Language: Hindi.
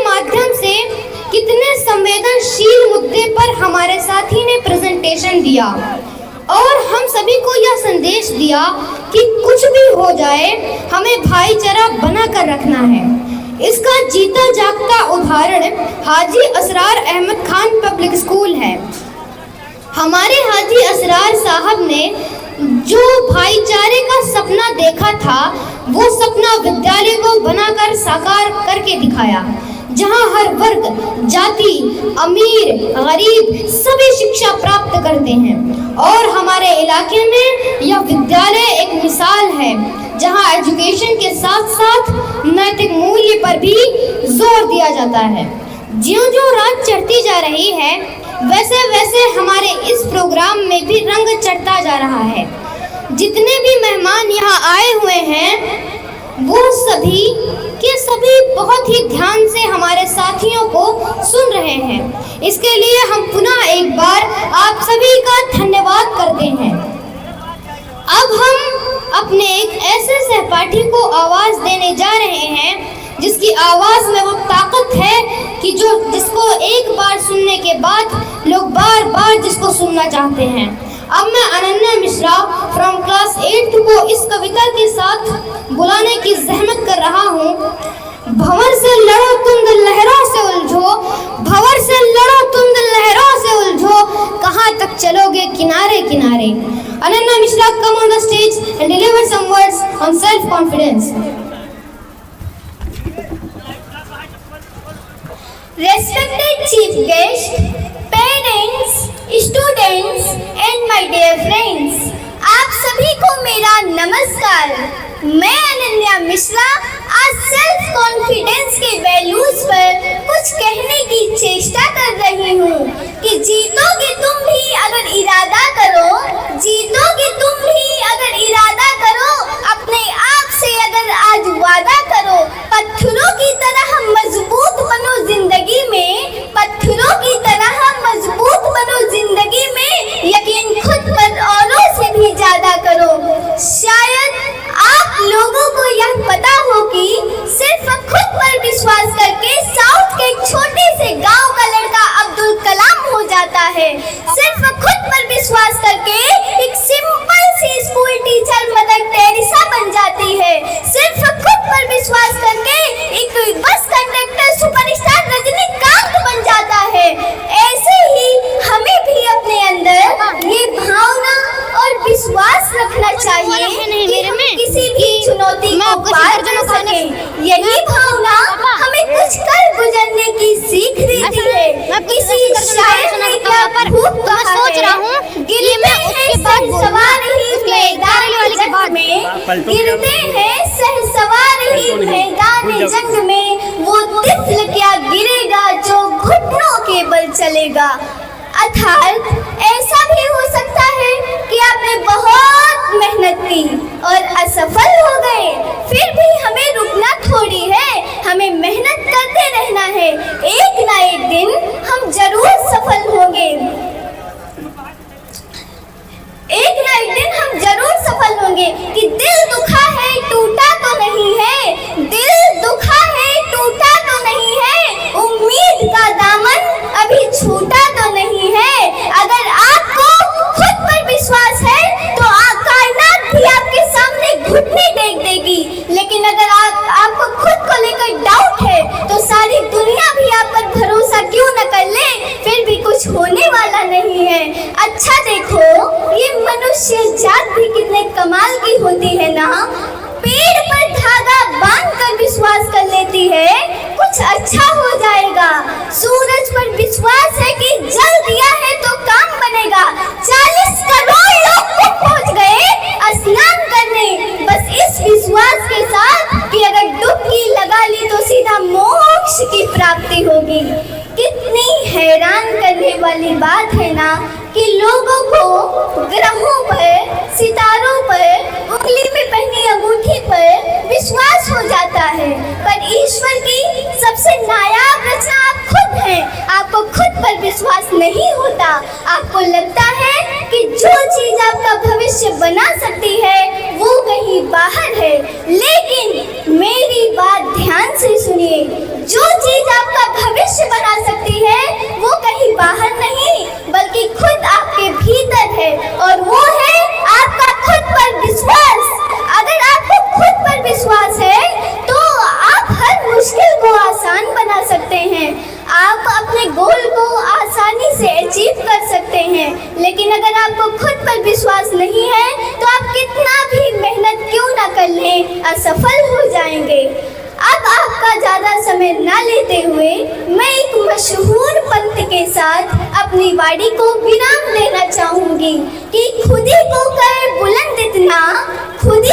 माध्यम से कितने संवेदनशील मुद्दे पर हमारे साथी ने प्रेजेंटेशन दिया और हम सभी को यह संदेश दिया कि कुछ भी हो जाए हमें भाईचारा बनाकर रखना है। इसका जीता जागता उदाहरण हाजी असरार अहमद खान पब्लिक स्कूल है। हमारे हाजी असरार साहब ने जो भाईचारे का सपना देखा था वो सपना विद्यालय को बनाकर साकार करके दिखाया, जहां हर वर्ग, जाति, अमीर, गरीब सभी शिक्षा प्राप्त करते हैं। और हमारे इलाके में यह विद्यालय एक मिसाल है जहां एजुकेशन के साथ साथ नैतिक मूल्य पर भी जोर दिया जाता है। ज्यों-ज्यों रात चढ़ती जा रही है वैसे वैसे हमारे इस प्रोग्राम में भी रंग चढ़ता जा रहा है। जितने भी मेहमान यहाँ आए हुए हैं वो सभी के सभी बहुत ही ध्यान से हमारे साथियों को सुन रहे हैं। इसके लिए हम पुनः एक बार आप सभी का धन्यवाद करते हैं। अब हम अपने एक ऐसे सहपाठी को आवाज देने जा रहे हैं जिसकी आवाज में वो ताकत है कि जिसको एक बार सुनने के बाद लोग बार बार जिसको सुनना चाहते हैं। अब मैं अनन्या मिश्रा फ्रॉम क्लास 8 को इस कविता के साथ बुलाने की जहमत कर रहा हूँ। भंवर से लड़ो तुम दिल लहरों से उलझो, भंवर से लड़ो तुम दिल लहरों से उलझो, कहाँ तक चलोगे किनारे किनारे। Ananya Mishra, come on the stage and deliver some words on self-confidence. Respected chief guest, parents, students and my dear friends, आप सभी को मेरा नमस्कार। मैं अनन्या मिश्रा आज सेल्फ कॉन्फिडेंस के वैल्यूज पर कुछ कहने की चेष्टा कर रही हूँ कि जीतोगे तुम भी अगर इरादा करो, जीतोगे तुम भी अगर इरादा करो, अपने आप से अगर आज वादा करो, पत्थरों की तरह मजबूत बनो जिंदगी में, पत्थरों की तरह मजबूत बनो जिंदगी में, यकीन खुद पर औरों से भी ज्यादा करो। शायद आप लोगों को यह पता हो कि सिर्फ खुद पर विश्वास करके साउथ के एक छोटे से गांव का लड़का अब्दुल कलाम हो जाता है। सिर्फ खुद पर विश्वास करके एक सिंपल सी स्कूल टीचर मदर टेरेसा बन जाती है। सिर्फ खुद पर विश्वास करके एक बस कंडक्टर सुपरस्टार रजनीकांत बन जाता है। ऐसे ही हमें भी अपने अंदर ये भावना और विश्वास रखना चाहिए कि हम किसी भी चुनौती को पार कर सकें। यही भावना हमें कुछ कर गुजरने की सीख देती है। किसी शायर ने क्या खूब कहा है, गिरते हैं सहसवार ही मैदान में, गिरते हैं सहसवार ही मैदान जंग में, वो तिफल क्या गिरेगा जो घुटनों के बल चलेगा। अर्थात ऐसा भी हो सकता है कि आपने बहुत मेहनत की और असफल हो गए, फिर भी हमें रुकना थोड़ी है, हमें मेहनत करते रहना है। एक ना एक दिन हम जरूर सफल होंगे, एक ना एक दिन हम जरूर सफल होंगे। कि दिल दुखा है टूटा तो नहीं है, दिल दुखा है टूटा तो नहीं है, उम्मीद का दामन अभी छूटा तो नहीं है। अगर आपको खुद पर विश्वास है तो कायनात भी आपके सामने घुटने टेक देगी, लेकिन अगर आपको खुद को लेकर डाउट है तो सारी दुनिया भी आप पर भरोसा क्यों न कर ले, फिर भी कुछ होने वाला नहीं है। अच्छा देखो, ये मनुष्य जात भी कितने कमाल की होती है ना। पेड़ पर धागा बांध कर विश्वास कर लेती है कुछ अच्छा हो जाएगा। सूरज पर विश्वास है कि जल दिया है तो काम बनेगा। 40 करोड़ लोग पहुंच गए स्नान करने, बस इस विश्वास के साथ कि अगर डुबकी लगा ली तो सीधा मोक्ष की प्राप्ति होगी। कितनी हैरान करने वाली बात है ना कि लोगों को ग्रहों पर, सितारों पर, उंगली में पहनी अंगूठी पर विश्वास हो जाता है, पर ईश्वर की सबसे नायाब रचना आप खुद हैं। आपको खुद पर विश्वास नहीं होता। आपको लगता है कि जो चीज आपका भविष्य बना सकती है वो कहीं बाहर है, लेकिन मेरी बात ध्यान से सुनिए। जो चीज आपका हैं, लेकिन अगर आपको खुद पर विश्वास नहीं है तो आप कितना भी मेहनत क्यों ना कर लें, असफल हो जाएंगे। अब आपका ज़्यादा समय ना लेते हुए मैं एक मशहूर पंथ के साथ अपनी वाणी को विराम देना चाहूँगी कि खुद ही को करे बुलंद इतना, खुद